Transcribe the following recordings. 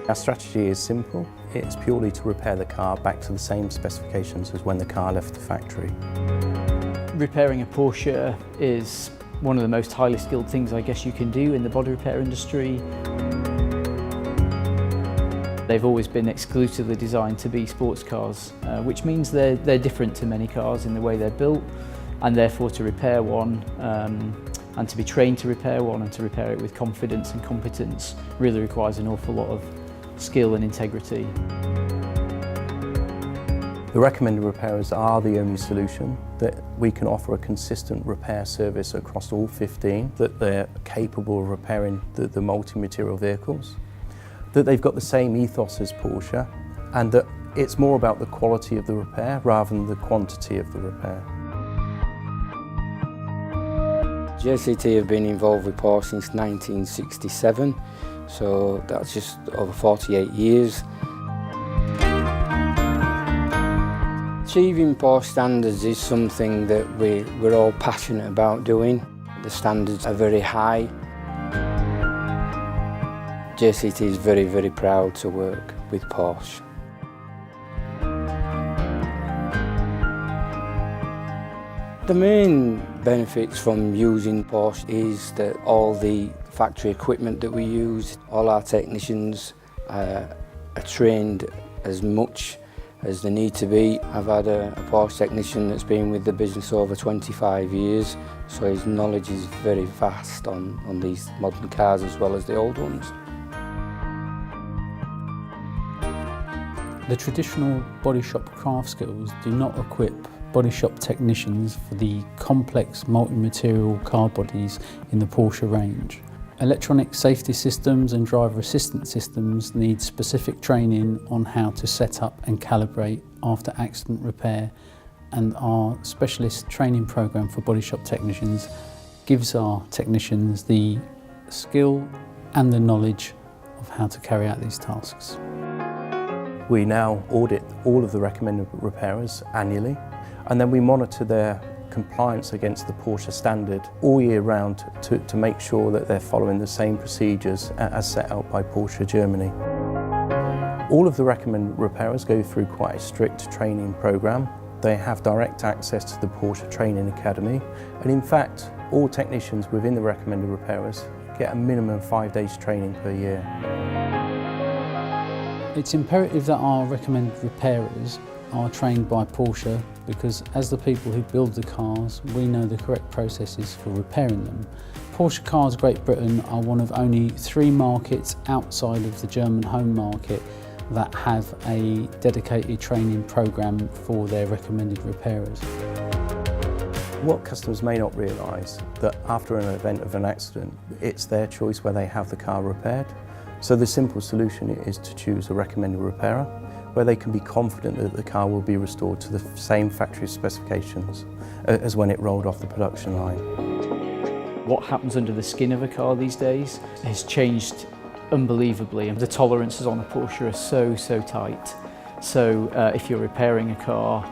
Our strategy is simple. It's purely to repair the car back to the same specifications as when the car left the factory. Repairing a Porsche is one of the most highly skilled things I guess you can do in the body repair industry. They've always been exclusively designed to be sports cars, which means they're different to many cars in the way they're built, and therefore to repair one and to be trained to repair one and to repair it with confidence and competence really requires an awful lot of skill and integrity. The recommended repairers are the only solution that we can offer a consistent repair service across all 15, that they're capable of repairing the multi-material vehicles, that they've got the same ethos as Porsche, and that it's more about the quality of the repair rather than the quantity of the repair. JCT have been involved with Porsche since 1967, so that's just over 48 years. Achieving Porsche standards is something that we're all passionate about doing. The standards are very high. JCT is very, very proud to work with Porsche. The main benefits from using Porsche is that all the factory equipment that we use, all our technicians are trained as much as they need to be. I've had a Porsche technician that's been with the business over 25 years, so his knowledge is very vast on these modern cars as well as the old ones. The traditional body shop craft skills do not equip body shop technicians for the complex multi-material car bodies in the Porsche range. Electronic safety systems and driver assistance systems need specific training on how to set up and calibrate after accident repair, and our specialist training program for body shop technicians gives our technicians the skill and the knowledge of how to carry out these tasks. We now audit all of the recommended repairers annually, and then we monitor their compliance against the Porsche standard all year round to make sure that they're following the same procedures as set out by Porsche Germany. All of the recommended repairers go through quite a strict training program. They have direct access to the Porsche Training Academy, and in fact all technicians within the recommended repairers get a minimum 5 days training per year. It's imperative that our recommended repairers are trained by Porsche, because as the people who build the cars, we know the correct processes for repairing them. Porsche Cars Great Britain are one of only 3 markets outside of the German home market that have a dedicated training program for their recommended repairers. What customers may not realise, that after an event of an accident, it's their choice where they have the car repaired. So the simple solution is to choose a recommended repairer, where they can be confident that the car will be restored to the same factory specifications as when it rolled off the production line. What happens under the skin of a car these days has changed unbelievably, and the tolerances on a Porsche are so tight. So if you're repairing a car,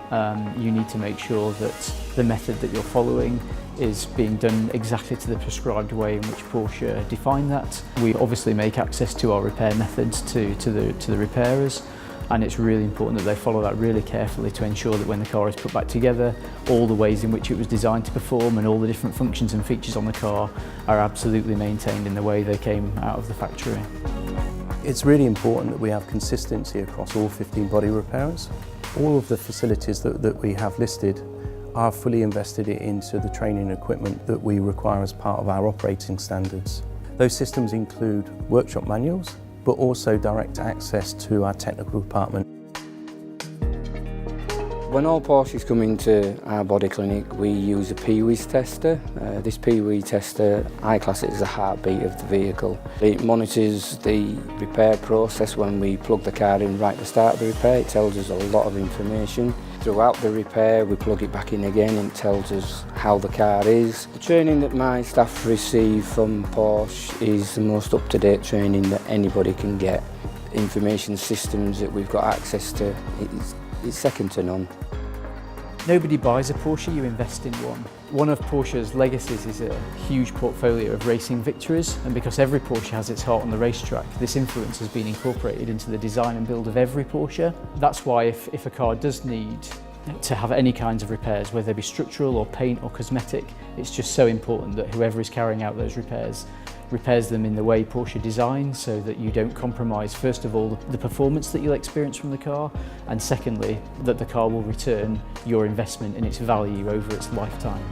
you need to make sure that the method that you're following is being done exactly to the prescribed way in which Porsche define that. We obviously make access to our repair methods to the repairers, and it's really important that they follow that really carefully to ensure that when the car is put back together, all the ways in which it was designed to perform and all the different functions and features on the car are absolutely maintained in the way they came out of the factory. It's really important that we have consistency across all 15 body repairers. All of the facilities that we have listed are fully invested into the training equipment that we require as part of our operating standards. Those systems include workshop manuals, but also direct access to our technical department. When all Porsches come into our body clinic, we use a P-Wiz tester. This P-Wiz tester, I class it as the heartbeat of the vehicle. It monitors the repair process when we plug the car in right at the start of the repair. It tells us a lot of information. Throughout the repair, we plug it back in again and it tells us how the car is. The training that my staff receive from Porsche is the most up-to-date training that anybody can get. The information systems that we've got access to, it's second to none. Nobody buys a Porsche, you invest in one. One of Porsche's legacies is a huge portfolio of racing victories, and because every Porsche has its heart on the racetrack, this influence has been incorporated into the design and build of every Porsche. That's why if a car does need to have any kinds of repairs, whether they be structural or paint or cosmetic, it's just so important that whoever is carrying out those repairs them in the way Porsche designs, so that you don't compromise, first of all, the performance that you'll experience from the car, and secondly, that the car will return your investment in its value over its lifetime.